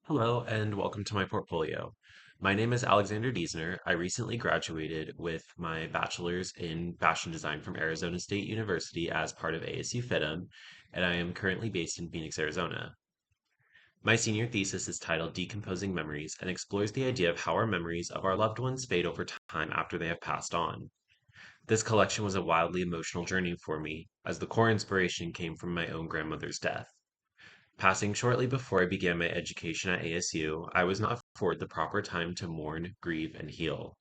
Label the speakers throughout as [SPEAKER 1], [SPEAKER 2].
[SPEAKER 1] Hello and welcome to my portfolio. My name is Alexander Diesner. I recently graduated with my bachelor's in fashion design from Arizona State University as part of ASU FITM, and I am currently based in Phoenix, Arizona. My senior thesis is titled Decomposing Memories and explores the idea of how our memories of our loved ones fade over time after they have passed on. This collection was a wildly emotional journey for me, as the core inspiration came from my own grandmother's death. Passing shortly before I began my education at ASU, I was not afforded the proper time to mourn, grieve, and heal.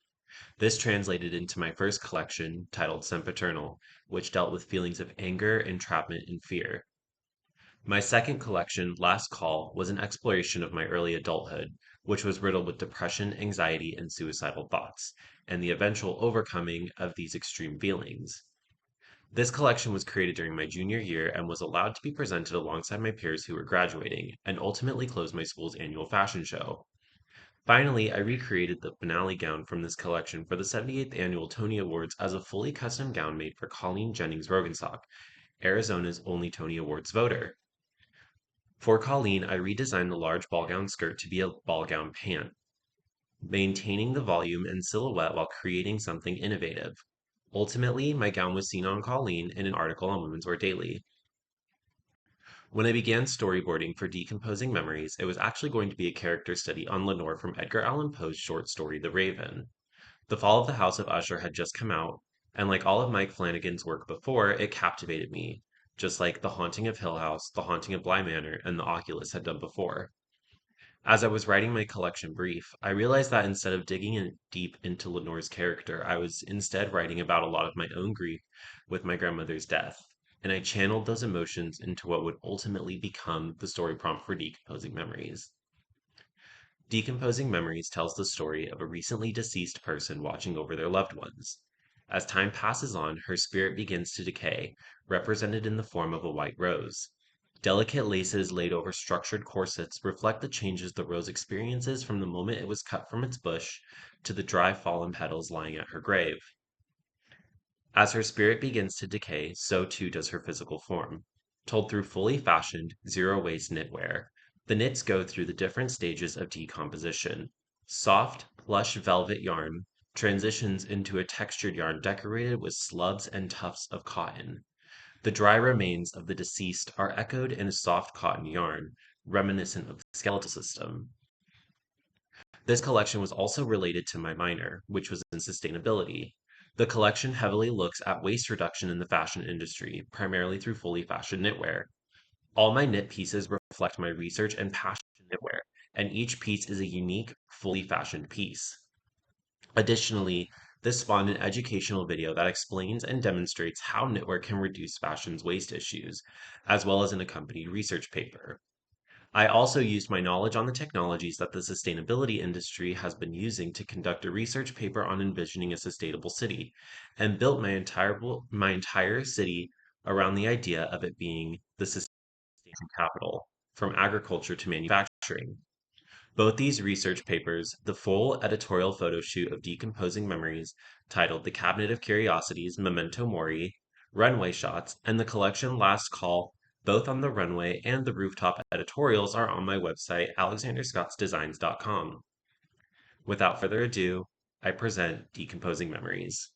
[SPEAKER 1] This translated into my first collection, titled Sempiternal, which dealt with feelings of anger, entrapment, and fear. My second collection, Last Call, was an exploration of my early adulthood, which was riddled with depression, anxiety, and suicidal thoughts, and the eventual overcoming of these extreme feelings. This collection was created during my junior year and was allowed to be presented alongside my peers who were graduating, and ultimately closed my school's annual fashion show. Finally, I recreated the finale gown from this collection for the 78th Annual Tony Awards as a fully custom gown made for Colleen Jennings Rogensock, Arizona's only Tony Awards voter. For Colleen, I redesigned the large ball gown skirt to be a ball gown pant, maintaining the volume and silhouette while creating something innovative. Ultimately, my gown was seen on Colleen in an article on Women's Wear Daily. When I began storyboarding for Decomposing Memories, it was actually going to be a character study on Lenore from Edgar Allan Poe's short story The Raven. The Fall of the House of Usher had just come out, and like all of Mike Flanagan's work before, it captivated me, just like The Haunting of Hill House, The Haunting of Bly Manor, and The Oculus had done before. As I was writing my collection brief, I realized that instead of digging in deep into Lenore's character, I was instead writing about a lot of my own grief with my grandmother's death, and I channeled those emotions into what would ultimately become the story prompt for Decomposing Memories. Decomposing Memories tells the story of a recently deceased person watching over their loved ones. As time passes on, her spirit begins to decay, represented in the form of a white rose. Delicate laces laid over structured corsets reflect the changes the rose experiences from the moment it was cut from its bush to the dry fallen petals lying at her grave. As her spirit begins to decay, so too does her physical form. Told through fully fashioned, zero waste knitwear, the knits go through the different stages of decomposition. Soft, plush velvet yarn transitions into a textured yarn decorated with slubs and tufts of cotton. The dry remains of the deceased are echoed in a soft cotton yarn, reminiscent of the skeletal system. This collection was also related to my minor, which was in sustainability. The collection heavily looks at waste reduction in the fashion industry, primarily through fully fashioned knitwear. All my knit pieces reflect my research and passion in knitwear, and each piece is a unique, fully fashioned piece. Additionally, this spawned an educational video that explains and demonstrates how knitwear can reduce fashion's waste issues, as well as an accompanied research paper. I also used my knowledge on the technologies that the sustainability industry has been using to conduct a research paper on envisioning a sustainable city, and built my entire city around the idea of it being the sustainable capital, from agriculture to manufacturing. Both these research papers, the full editorial photo shoot of Decomposing Memories, titled The Cabinet of Curiosities, Memento Mori, runway shots, and the collection Last Call, both on the runway and the rooftop editorials, are on my website, alexanderscottsdesigns.com. Without further ado, I present Decomposing Memories.